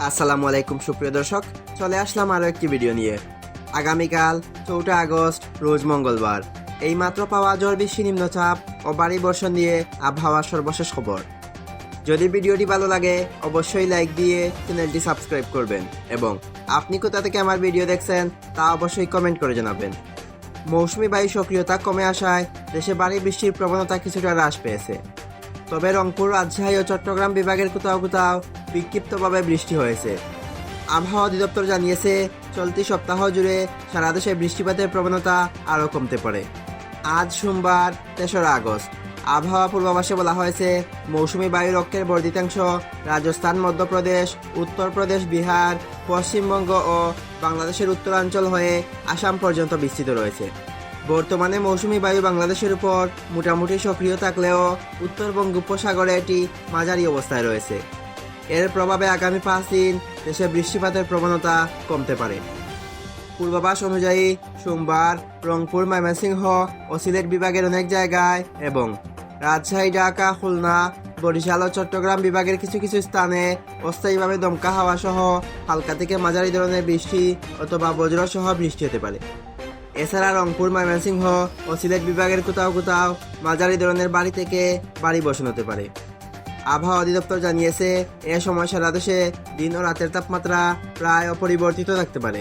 আসসালামু আলাইকুম সুপ্রিয় দর্শক, চলে আসলাম আরও একটি ভিডিও নিয়ে। আগামীকাল 4 আগস্ট রোজ মঙ্গলবার। এই মাত্র পাওয়া ঝড় বৃষ্টি, নিম্নচাপ ও ভারী বর্ষণ নিয়ে আবহাওয়ার সর্বশেষ খবর। যদি ভিডিওটি ভালো লাগে অবশ্যই লাইক দিয়ে চ্যানেলটি সাবস্ক্রাইব করবেন এবং আপনি কোথা থেকে আমার ভিডিও দেখছেন তা অবশ্যই কমেন্ট করে জানাবেন। মৌসুমি বায়ু সক্রিয়তা কমে আসায় দেশে ভারী বৃষ্টির প্রবণতা কিছুটা হ্রাস পেয়েছে। তবে রংপুর, রাজশাহী ও চট্টগ্রাম বিভাগের কোথাও কোথাও বিক্ষিপ্তভাবে বৃষ্টি হয়েছে। আবহাওয়া অধিদপ্তর জানিয়েছে, চলতি সপ্তাহ জুড়ে সারা দেশে বৃষ্টিপাতের প্রবণতা আরও কমতে পারে। আজ সোমবার 3 আগস্ট আবহাওয়া পূর্বাভাসে বলা হয়েছে, মৌসুমি বায়ুর অক্ষের বর্ধিতাংশ রাজস্থান, মধ্যপ্রদেশ, উত্তরপ্রদেশ, বিহার, পশ্চিমবঙ্গ ও বাংলাদেশের উত্তরাঞ্চল হয়ে আসাম পর্যন্ত বিস্তৃত রয়েছে। বর্তমানে মৌসুমি বায়ু বাংলাদেশের উপর মোটামুটি সক্রিয় থাকলেও উত্তর বঙ্গোপসাগরে এটি মাঝারি অবস্থায় রয়েছে। এর প্রভাবে আগামী 5 দিন দেশে বৃষ্টিপাতের প্রবণতা কমতে পারে। পূর্বাভাস অনুযায়ী সোমবার রংপুর, ময়মনসিংহ ও সিলেট বিভাগের অনেক জায়গায় এবং রাজশাহী, ঢাকা, খুলনা, বরিশাল ও চট্টগ্রাম বিভাগের কিছু কিছু স্থানে অস্থায়ীভাবে দমকা হাওয়া সহ হালকা থেকে মাঝারি ধরনের বৃষ্টি অথবা বজ্র সহ বৃষ্টি হতে পারে। এছাড়া রংপুর, ময়মনসিংহ ও সিলেট বিভাগের কোথাও কোথাও মাঝারি ধরনের ভারী থেকে ভারী বর্ষণ হতে পারে। আবহাওয়া অধিদপ্তর জানিয়েছে, এ সময় সারা দেশে দিন ও রাতের তাপমাত্রা প্রায় অপরিবর্তিত থাকতে পারে।